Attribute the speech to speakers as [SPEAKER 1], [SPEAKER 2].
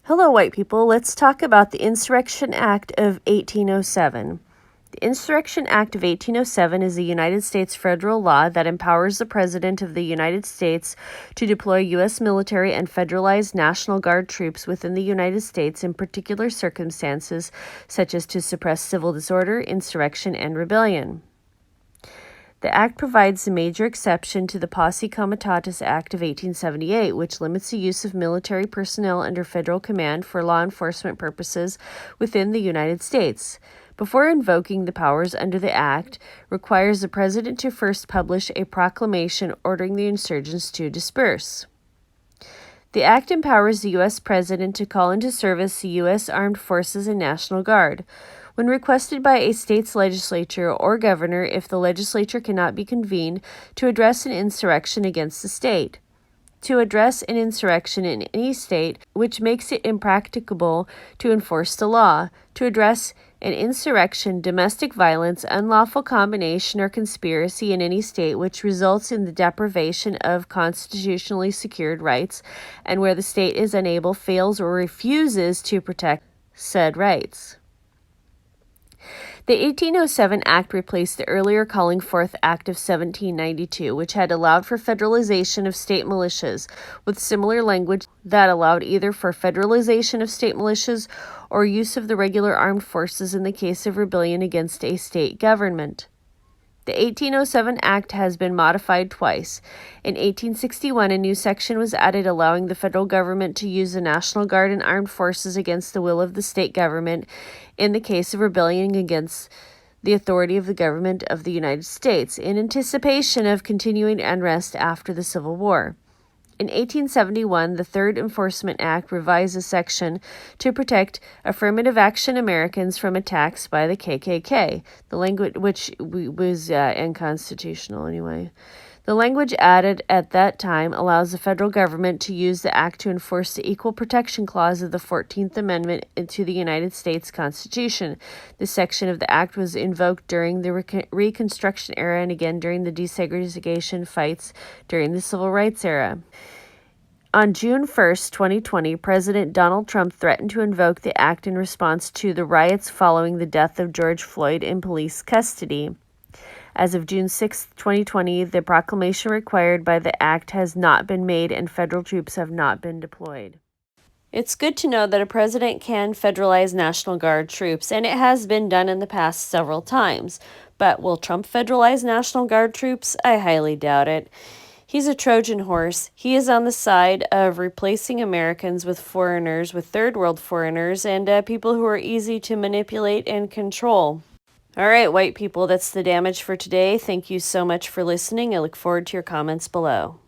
[SPEAKER 1] Hello, white people. Let's talk about the Insurrection Act of 1807. The Insurrection Act of 1807 is a United States federal law that empowers the President of the United States to deploy U.S. military and federalized National Guard troops within the United States in particular circumstances, such as to suppress civil disorder, insurrection, and rebellion. The Act provides a major exception to the Posse Comitatus Act of 1878, which limits the use of military personnel under federal command for law enforcement purposes within the United States. Before invoking the powers under the Act, requires the President to first publish a proclamation ordering the insurgents to disperse. The Act empowers the U.S. President to call into service the U.S. Armed Forces and National Guard. When requested by a state's legislature or governor, if the legislature cannot be convened, to address an insurrection against the state. To address an insurrection in any state which makes it impracticable to enforce the law. To address an insurrection, domestic violence, unlawful combination, or conspiracy in any state which results in the deprivation of constitutionally secured rights, and where the state is unable, fails, or refuses to protect said rights. The 1807 Act replaced the earlier Calling Forth Act of 1792, which had allowed for federalization of state militias, with similar language that allowed either for federalization of state militias or use of the regular armed forces in the case of rebellion against a state government. The 1807 Act has been modified twice. In 1861, a new section was added allowing the federal government to use the National Guard and armed forces against the will of the state government in the case of rebellion against the authority of the government of the United States, in anticipation of continuing unrest after the Civil War. In 1871, the Third Enforcement Act revised a section to protect affirmative action Americans from attacks by the KKK, the language which was unconstitutional anyway. The language added at that time allows the federal government to use the act to enforce the Equal Protection Clause of the 14th Amendment to the United States Constitution. This section of the act was invoked during the Reconstruction era and again during the desegregation fights during the Civil Rights era. On June 1, 2020, President Donald Trump threatened to invoke the act in response to the riots following the death of George Floyd in police custody. As of June 6, 2020, the proclamation required by the act has not been made and federal troops have not been deployed. It's good to know that a president can federalize National Guard troops, and it has been done in the past several times. But will Trump federalize National Guard troops? I highly doubt it. He's a Trojan horse. He is on the side of replacing Americans with foreigners, with third world foreigners, and people who are easy to manipulate and control. All right, white people, that's the damage for today. Thank you so much for listening. I look forward to your comments below.